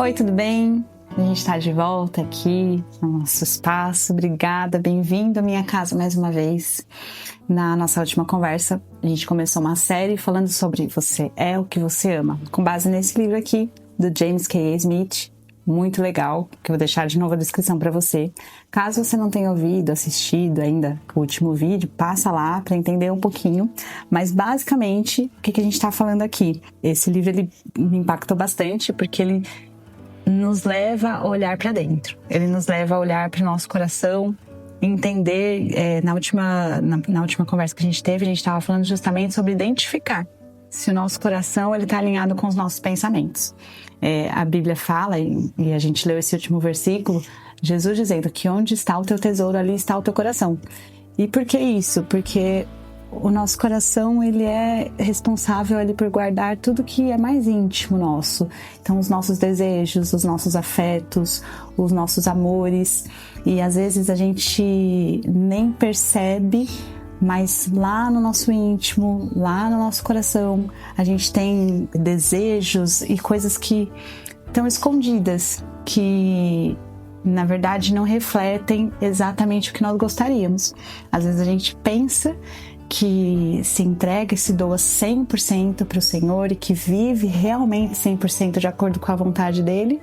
Oi, tudo bem? A gente está de volta aqui no nosso espaço. Obrigada, bem-vindo à minha casa mais uma vez. Na nossa última conversa, a gente começou uma série falando sobre Você é o que você ama, com base nesse livro aqui, do James K. Smith. Muito legal, que eu vou deixar de novo a descrição para você. Caso você não tenha ouvido, assistido ainda o último vídeo, passa lá para entender um pouquinho. Mas basicamente, o que a gente está falando aqui? Esse livro ele me impactou bastante porque ele nos leva a olhar para dentro. Ele nos leva a olhar para o nosso coração, entender. Na última conversa que a gente teve, a gente estava falando justamente sobre identificar se o nosso coração está alinhado com os nossos pensamentos. A Bíblia fala, e a gente leu esse último versículo, Jesus dizendo que onde está o teu tesouro, ali está o teu coração. E por que isso? Porque o nosso coração, ele é responsável ali por guardar tudo que é mais íntimo nosso. Então, os nossos desejos, os nossos afetos, os nossos amores. E às vezes a gente nem percebe, mas lá no nosso íntimo, lá no nosso coração, a gente tem desejos e coisas que estão escondidas, que na verdade não refletem exatamente o que nós gostaríamos. Às vezes a gente pensa que se entrega e se doa 100% para o Senhor e que vive realmente 100% de acordo com a vontade dele,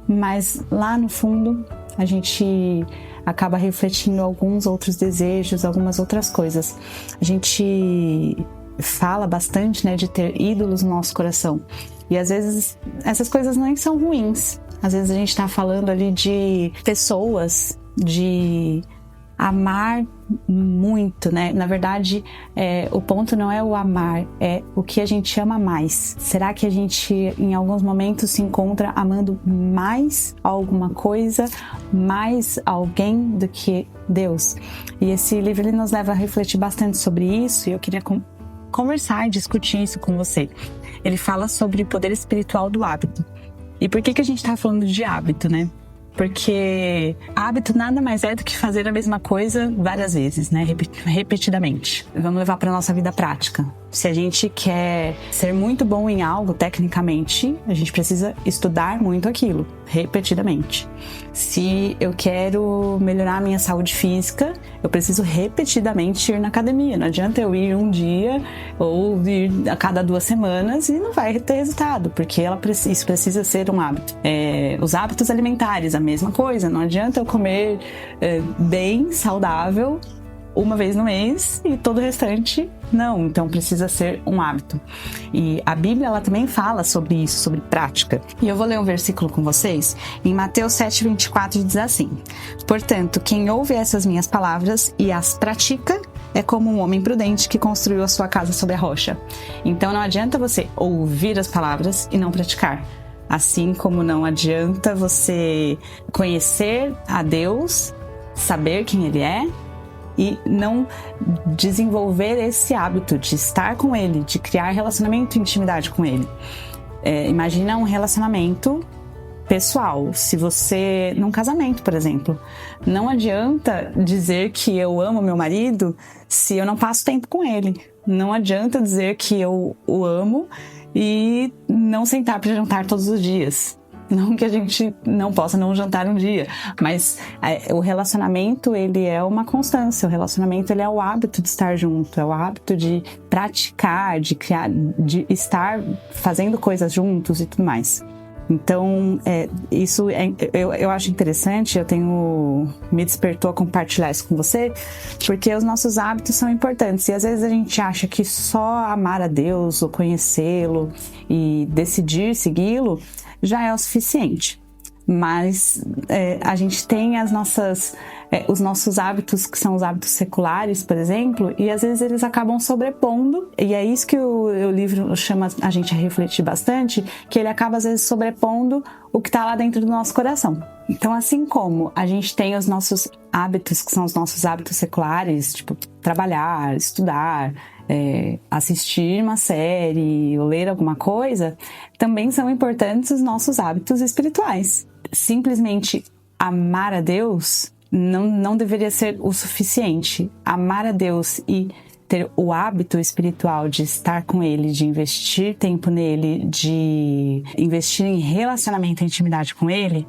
mas lá no fundo a gente acaba refletindo alguns outros desejos, algumas outras coisas. A gente fala bastante, né, de ter ídolos no nosso coração. E às vezes essas coisas nem são ruins. Às vezes a gente está falando ali de pessoas, de amar muito, né? Na verdade, o ponto não é o amar, é o que a gente ama mais. Será que a gente, em alguns momentos, se encontra amando mais alguma coisa, mais alguém do que Deus? E esse livro ele nos leva a refletir bastante sobre isso, e eu queria conversar e discutir isso com você. Ele fala sobre o poder espiritual do hábito. E por que a gente está falando de hábito, né? Porque hábito nada mais é do que fazer a mesma coisa várias vezes, né? Repetidamente. Vamos levar para a nossa vida prática. Se a gente quer ser muito bom em algo, tecnicamente, a gente precisa estudar muito aquilo, repetidamente. Se eu quero melhorar a minha saúde física, eu preciso repetidamente ir na academia. Não adianta eu ir um dia ou ir a cada 2 semanas e não vai ter resultado, porque isso precisa ser um hábito. Os hábitos alimentares, a mesma coisa. Não adianta eu comer bem, saudável, uma vez no mês e todo o restante não, então precisa ser um hábito. E a Bíblia ela também fala sobre isso, sobre prática. E eu vou ler um versículo com vocês, em Mateus 7:24 diz assim: Portanto, quem ouve essas minhas palavras e as pratica é como um homem prudente que construiu a sua casa sobre a rocha. Então não adianta você ouvir as palavras e não praticar. Assim como não adianta você conhecer a Deus, saber quem Ele é, e não desenvolver esse hábito de estar com Ele, de criar relacionamento e intimidade com Ele. Imagina um relacionamento pessoal. Se você, num casamento, por exemplo, não adianta dizer que eu amo meu marido se eu não passo tempo com ele. Não adianta dizer que eu o amo e não sentar para jantar todos os dias. Não que a gente não possa não jantar um dia, mas o relacionamento, ele é uma constância. O relacionamento, ele é o hábito de estar junto, é o hábito de praticar, de criar, de estar fazendo coisas juntos e tudo mais. Então, eu acho interessante, me despertou a compartilhar isso com você, porque os nossos hábitos são importantes. E às vezes a gente acha que só amar a Deus, ou conhecê-lo e decidir segui-lo, já é o suficiente. Mas a gente tem os nossos hábitos, que são os hábitos seculares, por exemplo, e às vezes eles acabam sobrepondo, e é isso que o livro chama a gente a refletir bastante, que ele acaba às vezes sobrepondo o que está lá dentro do nosso coração. Então, assim como a gente tem os nossos hábitos, que são os nossos hábitos seculares, tipo trabalhar, estudar, assistir uma série ou ler alguma coisa, também são importantes os nossos hábitos espirituais. Simplesmente amar a Deus não deveria ser o suficiente. Amar a Deus e ter o hábito espiritual de estar com Ele, de investir tempo nele, de investir em relacionamento e intimidade com Ele,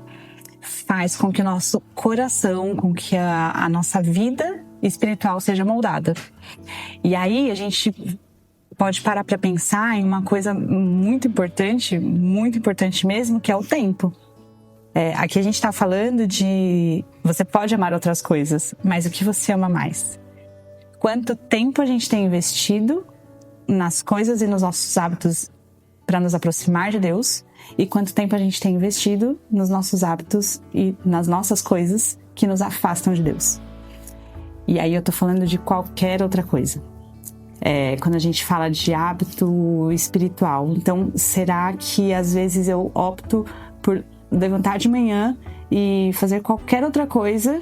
faz com que o nosso coração, com que a nossa vida espiritual seja moldada. E aí a gente pode parar para pensar em uma coisa muito importante mesmo, que é o tempo. Aqui a gente está falando de você pode amar outras coisas, mas o que você ama mais? Quanto tempo a gente tem investido nas coisas e nos nossos hábitos para nos aproximar de Deus, e quanto tempo a gente tem investido nos nossos hábitos e nas nossas coisas que nos afastam de Deus. E aí eu tô falando de qualquer outra coisa. Quando a gente fala de hábito espiritual, então será que às vezes eu opto por levantar de manhã e fazer qualquer outra coisa,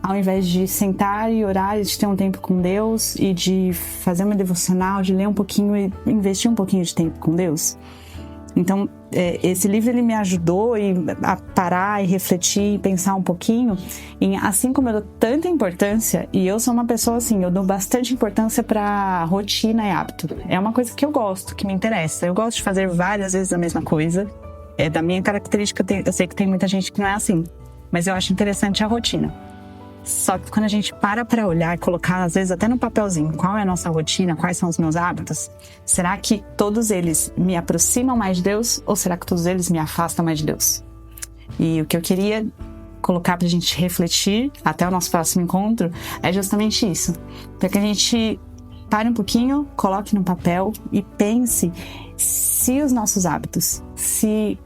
ao invés de sentar e orar, de ter um tempo com Deus e de fazer uma devocional, de ler um pouquinho e investir um pouquinho de tempo com Deus? Então, esse livro ele me ajudou a parar e refletir e pensar um pouquinho em, assim como eu dou tanta importância, e eu sou uma pessoa assim, eu dou bastante importância para rotina e hábito. É uma coisa que eu gosto, que me interessa. Eu gosto de fazer várias vezes a mesma coisa. Da minha característica, eu sei que tem muita gente que não é assim, mas eu acho interessante a rotina. Só que quando a gente para olhar e colocar, às vezes até no papelzinho, qual é a nossa rotina, quais são os meus hábitos, será que todos eles me aproximam mais de Deus ou será que todos eles me afastam mais de Deus? E o que eu queria colocar pra gente refletir até o nosso próximo encontro é justamente isso. Para que a gente pare um pouquinho, coloque no papel e pense se os nossos hábitos, se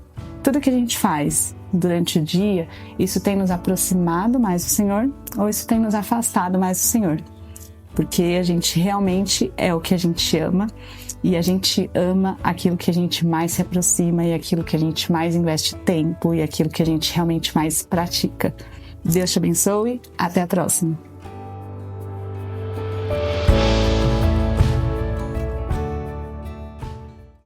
tudo que a gente faz durante o dia, isso tem nos aproximado mais do Senhor ou isso tem nos afastado mais do Senhor? Porque a gente realmente é o que a gente ama e a gente ama aquilo que a gente mais se aproxima e aquilo que a gente mais investe tempo e aquilo que a gente realmente mais pratica. Deus te abençoe, até a próxima!